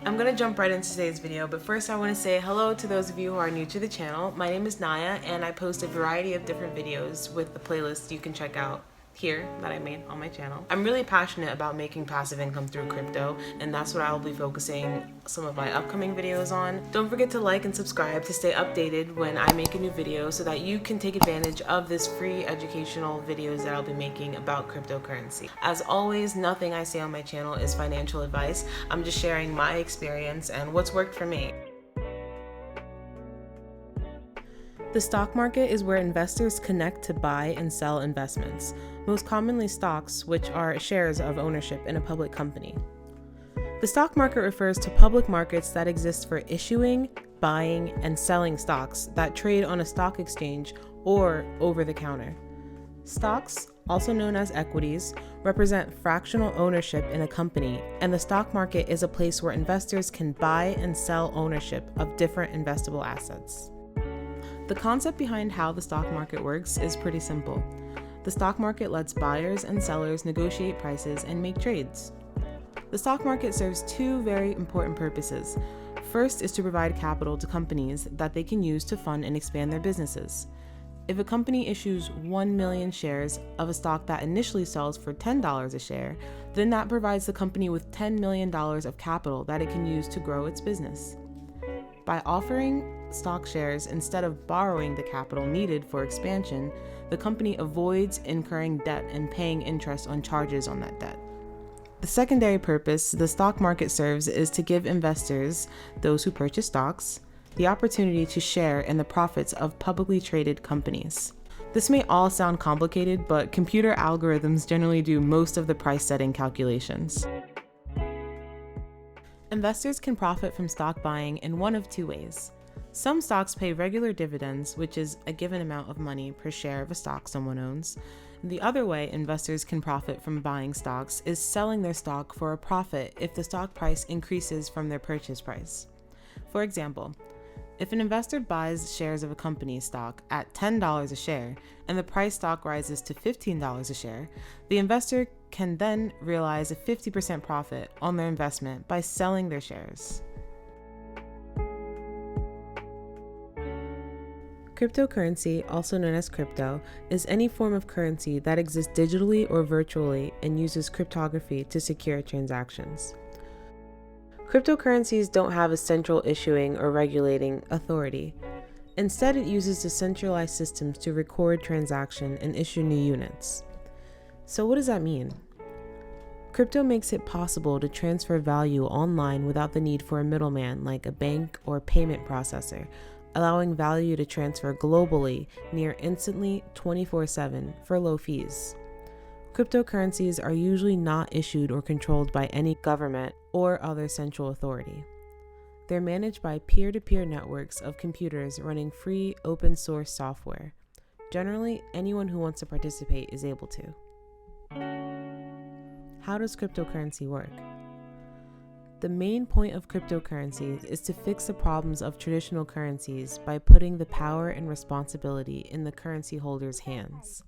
I'm going to jump right into today's video, but first I want to say hello to those of you who are new to the channel. My name is Niyah, and I post a variety of different videos with the playlist you can check out here that I made on my channel. I'm really passionate about making passive income through crypto, and that's what I'll be focusing some of my upcoming videos on. Don't forget to like and subscribe to stay updated when I make a new video so that you can take advantage of this free educational videos that I'll be making about cryptocurrency. As always, nothing I say on my channel is financial advice. I'm just sharing my experience and what's worked for me. The stock market is where investors connect to buy and sell investments, most commonly stocks, which are shares of ownership in a public company. The stock market refers to public markets that exist for issuing, buying, and selling stocks that trade on a stock exchange or over the counter. Stocks, also known as equities, represent fractional ownership in a company, and the stock market is a place where investors can buy and sell ownership of different investable assets. The concept behind how the stock market works is pretty simple. The stock market lets buyers and sellers negotiate prices and make trades. The stock market serves two very important purposes. First is to provide capital to companies that they can use to fund and expand their businesses. If a company issues 1 million shares of a stock that initially sells for $10 a share, then that provides the company with $10 million of capital that it can use to grow its business. By offering stock shares instead of borrowing the capital needed for expansion, the company avoids incurring debt and paying interest on charges on that debt. The secondary purpose the stock market serves is to give investors, those who purchase stocks, the opportunity to share in the profits of publicly traded companies. This may all sound complicated, but computer algorithms generally do most of the price setting calculations. Investors can profit from stock buying in one of two ways. Some stocks pay regular dividends, which is a given amount of money per share of a stock someone owns. The other way investors can profit from buying stocks is selling their stock for a profit if the stock price increases from their purchase price. For example, if an investor buys shares of a company's stock at $10 a share and the price stock rises to $15 a share, the investor can then realize a 50% profit on their investment by selling their shares. Cryptocurrency, also known as crypto, is any form of currency that exists digitally or virtually and uses cryptography to secure transactions. Cryptocurrencies don't have a central issuing or regulating authority. Instead, it uses decentralized systems to record transaction and issue new units. So what does that mean? Crypto makes it possible to transfer value online without the need for a middleman like a bank or payment processor, allowing value to transfer globally near instantly 24/7 for low fees. Cryptocurrencies are usually not issued or controlled by any government or other central authority. They're managed by peer-to-peer networks of computers running free open source software. Generally, anyone who wants to participate is able to. How does cryptocurrency work? The main point of cryptocurrencies is to fix the problems of traditional currencies by putting the power and responsibility in the currency holder's hands.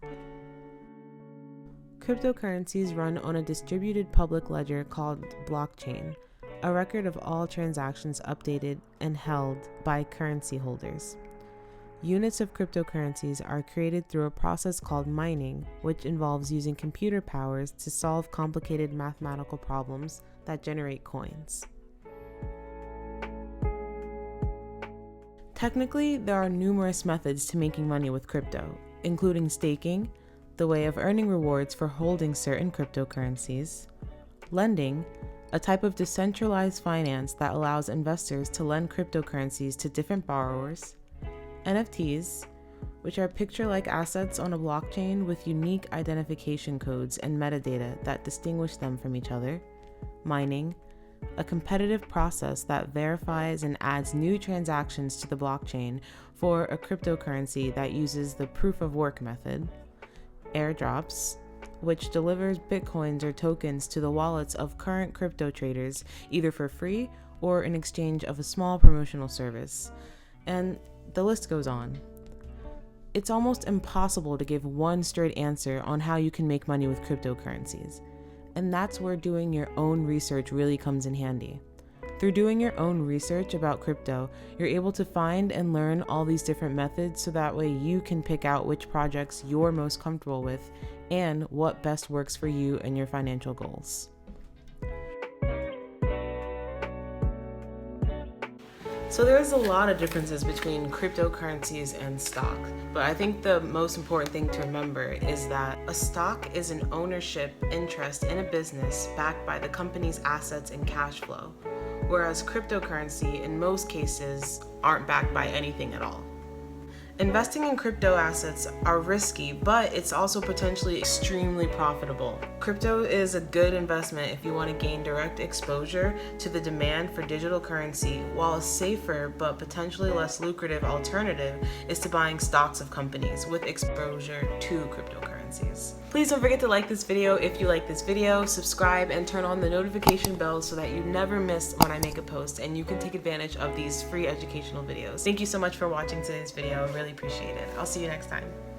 Cryptocurrencies run on a distributed public ledger called blockchain, a record of all transactions updated and held by currency holders. Units of cryptocurrencies are created through a process called mining, which involves using computer powers to solve complicated mathematical problems that generate coins. Technically, there are numerous methods to making money with crypto, including staking, the way of earning rewards for holding certain cryptocurrencies, lending, a type of decentralized finance that allows investors to lend cryptocurrencies to different borrowers, NFTs, which are picture-like assets on a blockchain with unique identification codes and metadata that distinguish them from each other, mining, a competitive process that verifies and adds new transactions to the blockchain for a cryptocurrency that uses the proof-of-work method, airdrops, which delivers bitcoins or tokens to the wallets of current crypto traders either for free or in exchange of a small promotional service, and the list goes on. It's almost impossible to give one straight answer on how you can make money with cryptocurrencies, and that's where doing your own research really comes in handy. Through doing your own research about crypto, you're able to find and learn all these different methods so that way you can pick out which projects you're most comfortable with and what best works for you and your financial goals. So there's a lot of differences between cryptocurrencies and stock, but I think the most important thing to remember is that a stock is an ownership interest in a business backed by the company's assets and cash flow, whereas cryptocurrency in most cases aren't backed by anything at all. Investing in crypto assets are risky, but it's also potentially extremely profitable. Crypto is a good investment if you want to gain direct exposure to the demand for digital currency, while a safer but potentially less lucrative alternative is to buying stocks of companies with exposure to cryptocurrencies. Please don't forget to like this video if you like this video, subscribe, and turn on the notification bell so that you never miss when I make a post and you can take advantage of these free educational videos. Thank you so much for watching today's video. I really appreciate it. I'll see you next time.